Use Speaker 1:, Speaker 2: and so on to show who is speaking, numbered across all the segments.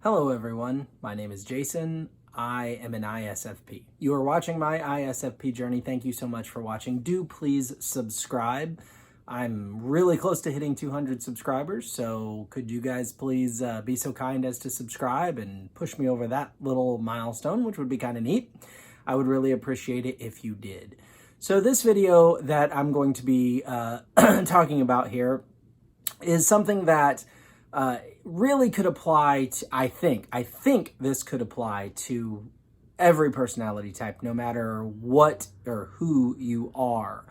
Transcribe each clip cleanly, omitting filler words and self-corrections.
Speaker 1: Hello everyone, my name is Jason. I am an ISFP. You are watching my ISFP journey. Thank you so much for watching. Do please subscribe. I'm really close to hitting 200 subscribers, so could you guys please be so kind as to subscribe and push me over that little milestone, which would be kind of neat. I would really appreciate it if you did. So this video that I'm going to be talking about here is something that really could apply to, I think this could apply to every personality type, no matter what or who you are.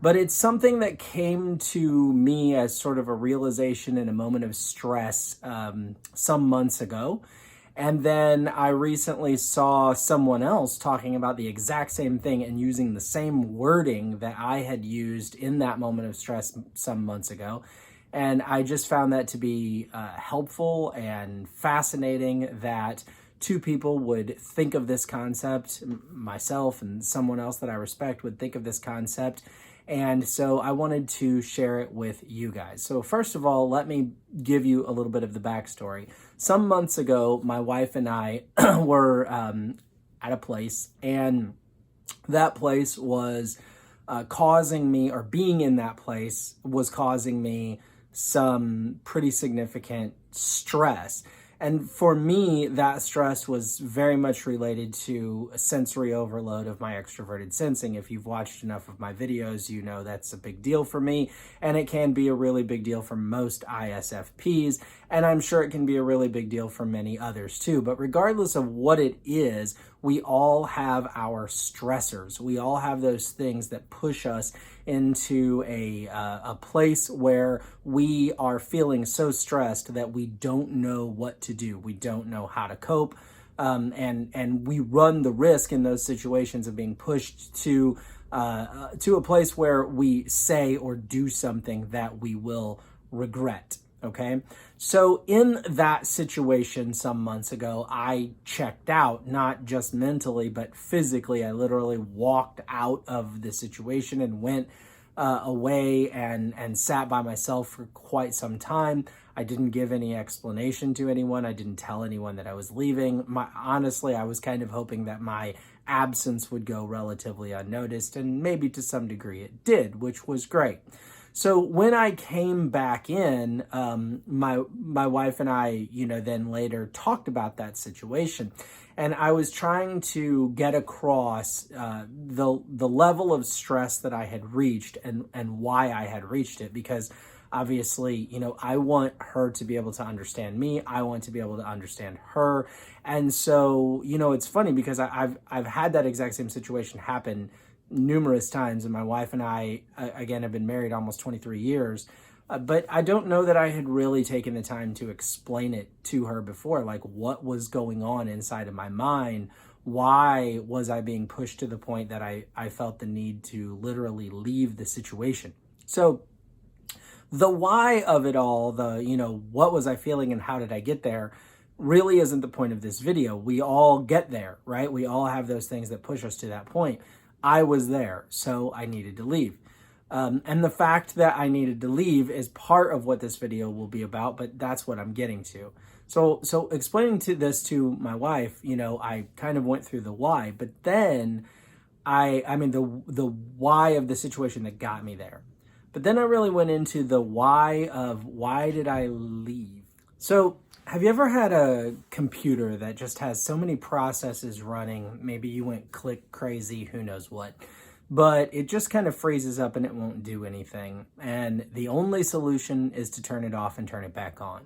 Speaker 1: But it's something that came to me as sort of a realization in a moment of stress some months ago. And then I recently saw someone else talking about the exact same thing and using the same wording that I had used in that moment of stress some months ago. And I just found that to be helpful and fascinating that two people would think of this concept, myself and someone else that I respect would think of this concept. And so I wanted to share it with you guys. So first of all, let me give you a little bit of the backstory. Some months ago, my wife and I were at a place, and that place was causing me, or being in that place was causing me some pretty significant stress. And for me, that stress was very much related to a sensory overload of my extroverted sensing. If you've watched enough of my videos, you know that's a big deal for me, and it can be a really big deal for most ISFPs, and I'm sure it can be a really big deal for many others too. But regardless of what it is, we all have our stressors. We all have those things that push us into a place where we are feeling so stressed that we don't know what to do. We don't know how to cope. And we run the risk in those situations of being pushed to a place where we say or do something that we will regret. Okay, so in that situation some months ago, I checked out, not just mentally, but physically. I literally walked out of the situation and went away and sat by myself for quite some time. I didn't give any explanation to anyone. I didn't tell anyone that I was leaving. Honestly, I was kind of hoping that my absence would go relatively unnoticed, and maybe to some degree it did, which was great. So when I came back in, my wife and I, then later talked about that situation, and I was trying to get across the level of stress that I had reached and why I had reached it, because obviously, I want her to be able to understand me. I want to be able to understand her. And so, it's funny because I've had that exact same situation happen numerous times, and my wife and I, again, have been married almost 23 years, but I don't know that I had really taken the time to explain it to her before, like what was going on inside of my mind. Why was I being pushed to the point that I felt the need to literally leave the situation? So the why of it all, what was I feeling and how did I get there, really isn't the point of this video. We all get there, right? We all have those things that push us to that point. I was there, so I needed to leave. And the fact that I needed to leave is part of what this video will be about, but that's what I'm getting to. So explaining this to my wife, I kind of went through the why, but then the why of the situation that got me there. But then I really went into the why of why did I leave? So have you ever had a computer that just has so many processes running? Maybe you went click crazy, who knows what, but it just kind of freezes up and it won't do anything. And the only solution is to turn it off and turn it back on.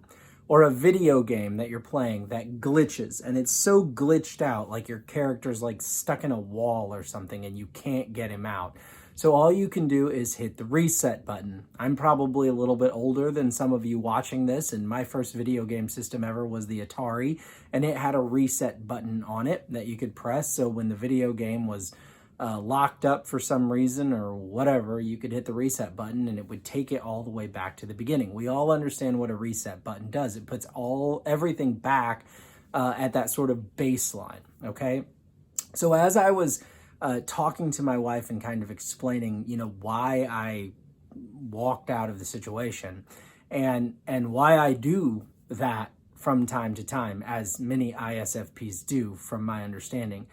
Speaker 1: Or a video game that you're playing that glitches, and it's so glitched out, like your character's like stuck in a wall or something and you can't get him out. So all you can do is hit the reset button. I'm probably a little bit older than some of you watching this, and my first video game system ever was the Atari, and it had a reset button on it that you could press. So when the video game was locked up for some reason or whatever, you could hit the reset button and it would take it all the way back to the beginning. We all understand what a reset button does. It puts everything back at that sort of baseline, okay? So as I was talking to my wife and kind of explaining, why I walked out of the situation and why I do that from time to time, as many ISFPs do, from my understanding.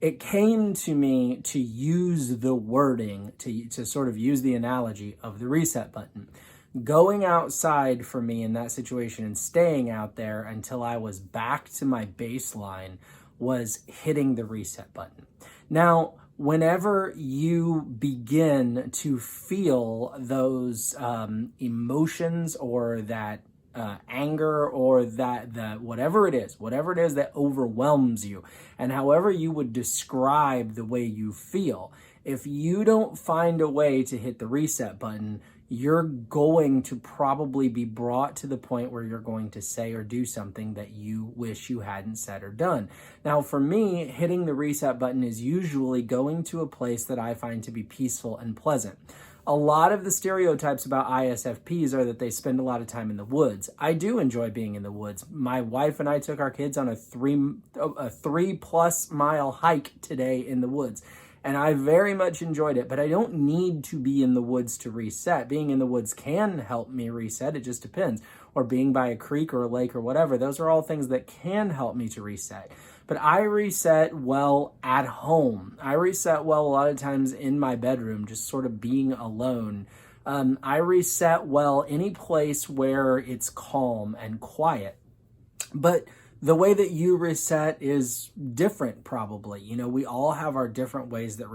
Speaker 1: It came to me to use the wording, to sort of use the analogy of the reset button. Going outside for me in that situation and staying out there until I was back to my baseline was hitting the reset button. Now, whenever you begin to feel those emotions or that anger or that whatever it is that overwhelms you, and however you would describe the way you feel, if you don't find a way to hit the reset button, you're going to probably be brought to the point where you're going to say or do something that you wish you hadn't said or done. Now, for me, hitting the reset button is usually going to a place that I find to be peaceful and pleasant. A lot of the stereotypes about ISFPs are that they spend a lot of time in the woods. I do enjoy being in the woods. My wife and I took our kids on a 3+ mile hike today in the woods. And I very much enjoyed it, but I don't need to be in the woods to reset. Being in the woods can help me reset. It just depends. Or being by a creek or a lake or whatever. Those are all things that can help me to reset. But I reset well at home. I reset well a lot of times in my bedroom, just sort of being alone. I reset well any place where it's calm and quiet. But the way that you reset is different, probably. You know, we all have our different ways that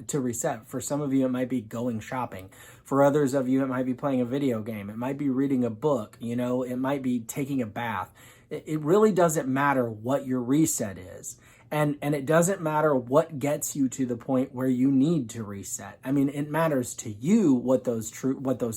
Speaker 1: to reset. For some of you, it might be going shopping. For others of you, it might be playing a video game. It might be reading a book. You know, it might be taking a bath. It really doesn't matter what your reset is. And it doesn't matter what gets you to the point where you need to reset. I mean, it matters to you what those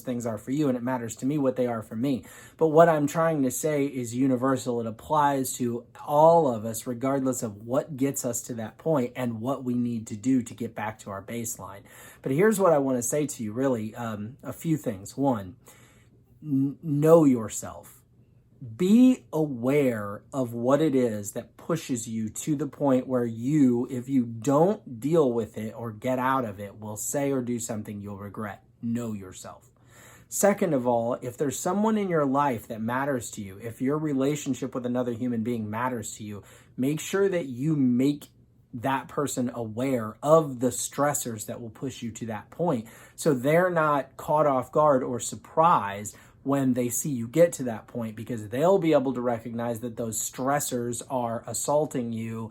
Speaker 1: things are for you, and it matters to me what they are for me. But what I'm trying to say is universal. It applies to all of us, regardless of what gets us to that point and what we need to do to get back to our baseline. But here's what I want to say to you, really, a few things. One, know yourself. Be aware of what it is that pushes you to the point where you, if you don't deal with it or get out of it, will say or do something you'll regret. Know yourself. Second of all, if there's someone in your life that matters to you, if your relationship with another human being matters to you, make sure that you make that person aware of the stressors that will push you to that point, so they're not caught off guard or surprised when they see you get to that point, because they'll be able to recognize that those stressors are assaulting you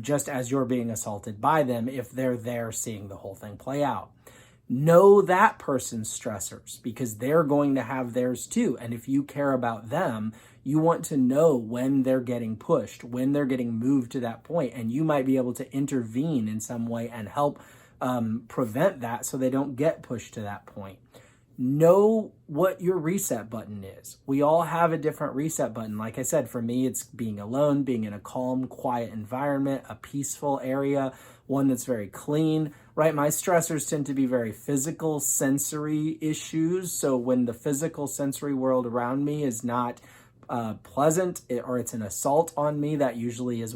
Speaker 1: just as you're being assaulted by them if they're there seeing the whole thing play out. Know that person's stressors, because they're going to have theirs too. And if you care about them, you want to know when they're getting pushed, when they're getting moved to that point, and you might be able to intervene in some way and help prevent that so they don't get pushed to that point. Know what your reset button is. We all have a different reset button. Like I said, for me, it's being alone, being in a calm, quiet environment, a peaceful area, one that's very clean, right? My stressors tend to be very physical, sensory issues. So when the physical, sensory world around me is not pleasant, or it's an assault on me, that usually is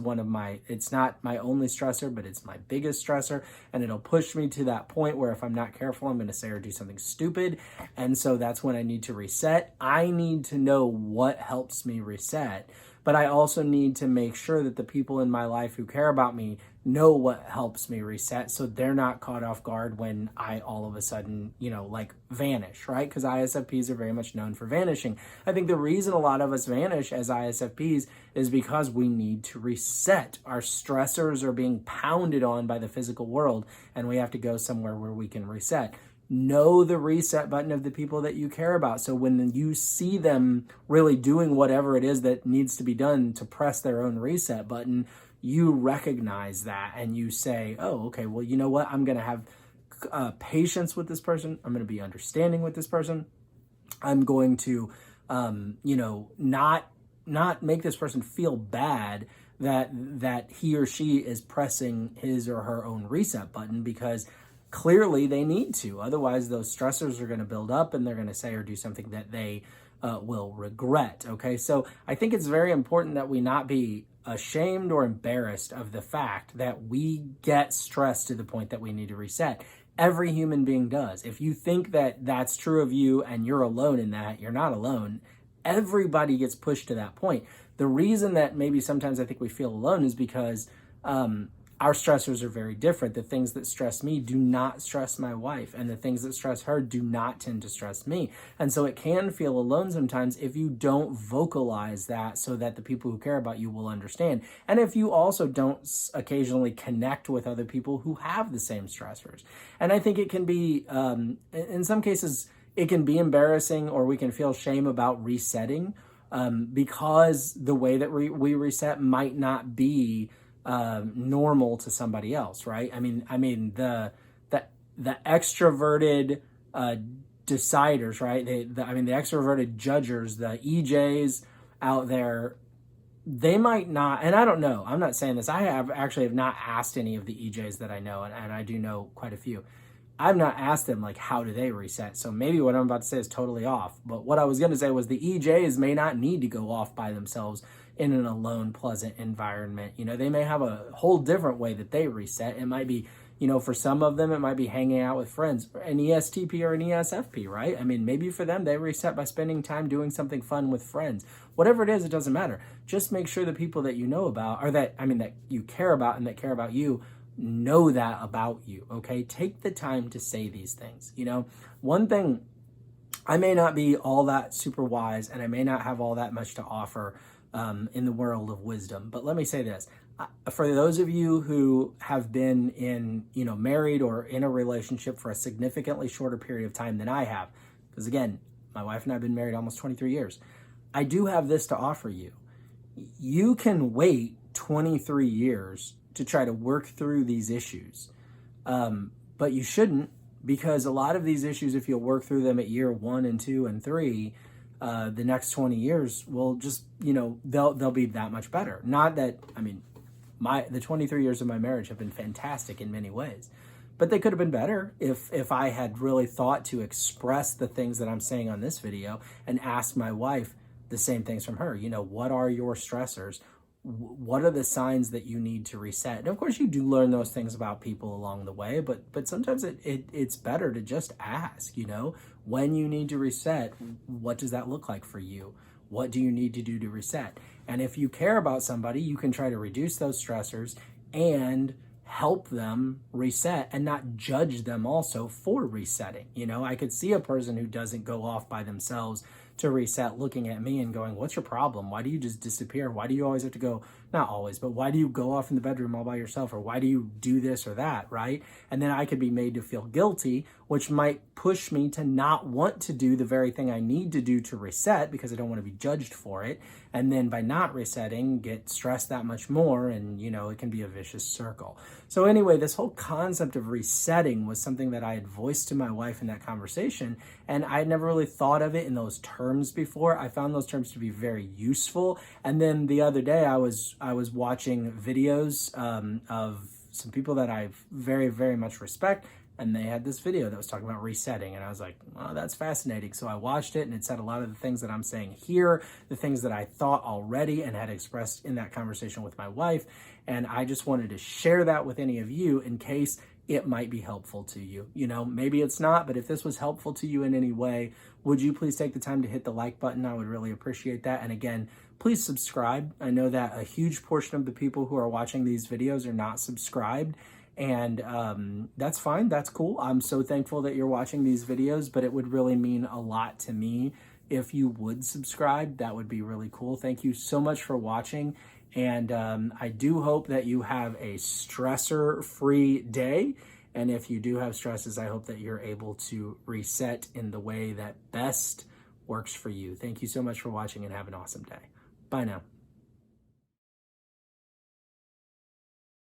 Speaker 1: it's not my only stressor, but it's my biggest stressor, and it'll push me to that point where if I'm not careful, I'm going to say or do something stupid, and so that's when I need to reset. I need to know what helps me reset, but I also need to make sure that the people in my life who care about me know what helps me reset, so they're not caught off guard when I all of a sudden, vanish, right? Because ISFPs are very much known for vanishing. I think the reason a lot of us vanish as ISFPs is because we need to reset. Our stressors are being pounded on by the physical world, and we have to go somewhere where we can reset. Know the reset button of the people that you care about. So when you see them really doing whatever it is that needs to be done to press their own reset button, you recognize that and you say, oh, okay, well, you know what? I'm going to have patience with this person. I'm going to be understanding with this person. I'm going to, not make this person feel bad that he or she is pressing his or her own reset button, because clearly they need to. Otherwise, those stressors are going to build up and they're going to say or do something that they will regret. Okay, so I think it's very important that we not be ashamed or embarrassed of the fact that we get stressed to the point that we need to reset. Every human being does. If you think that that's true of you and you're alone in that, you're not alone. everybody gets pushed to that point. The reason that maybe sometimes I think we feel alone is because our stressors are very different. The things that stress me do not stress my wife, and the things that stress her do not tend to stress me. And so it can feel alone sometimes if you don't vocalize that so that the people who care about you will understand. And if you also don't occasionally connect with other people who have the same stressors. And I think it can be, in some cases, it can be embarrassing, or we can feel shame about resetting because the way that we reset might not be normal to somebody else, right? I mean, the extroverted deciders, right? The extroverted judgers, the EJs out there, they might not, and I don't know, I'm not saying this. I have not asked any of the EJs that I know, and I do know quite a few. I've not asked them, like, how do they reset? So maybe what I'm about to say is totally off. But what I was going to say was the EJs may not need to go off by themselves in an alone, pleasant environment. They may have a whole different way that they reset. It might be, for some of them, it might be hanging out with friends, an ESTP or an ESFP, right? I mean, maybe for them, they reset by spending time doing something fun with friends. Whatever it is, it doesn't matter. Just make sure the people that you know about, or that you care about and that care about you, know that about you, okay? Take the time to say these things. One thing, I may not be all that super wise, and I may not have all that much to offer in the world of wisdom, but let me say this. For those of you who have been in, married or in a relationship for a significantly shorter period of time than I have, because again, my wife and I have been married almost 23 years, I do have this to offer you. You can wait 23 years to try to work through these issues. But you shouldn't, because a lot of these issues, if you'll work through them at year 1 and 2 and 3, the next 20 years will just, they'll be that much better. Not that, the 23 years of my marriage have been fantastic in many ways, but they could have been better if I had really thought to express the things that I'm saying on this video and ask my wife the same things from her. What are your stressors? What are the signs that you need to reset? And of course, you do learn those things about people along the way, but sometimes it's better to just ask, when you need to reset, what does that look like for you? What do you need to do to reset? And if you care about somebody, you can try to reduce those stressors and help them reset and not judge them also for resetting. I could see a person who doesn't go off by themselves to reset looking at me and going, what's your problem? Why do you just disappear? Why do you always have to go, not always, but why do you go off in the bedroom all by yourself? Or why do you do this or that, right? And then I could be made to feel guilty, which might push me to not want to do the very thing I need to do to reset because I don't want to be judged for it. And then by not resetting, get stressed that much more, and it can be a vicious circle. So anyway, this whole concept of resetting was something that I had voiced to my wife in that conversation, and I had never really thought of it in those terms before. I found those terms to be very useful. And then the other day I was watching videos of some people that I very, very much respect, and they had this video that was talking about resetting, and I was like, oh, that's fascinating. So I watched it, and it said a lot of the things that I'm saying here, the things that I thought already and had expressed in that conversation with my wife, and I just wanted to share that with any of you in case it might be helpful to you. Maybe it's not, but if this was helpful to you in any way, would you please take the time to hit the like button? I would really appreciate that. And again, please subscribe. I know that a huge portion of the people who are watching these videos are not subscribed, and that's fine. That's cool. I'm so thankful that you're watching these videos, but it would really mean a lot to me if you would subscribe. That would be really cool. Thank you so much for watching. And I do hope that you have a stressor-free day. And if you do have stresses, I hope that you're able to reset in the way that best works for you. Thank you so much for watching, and have an awesome day. Bye now.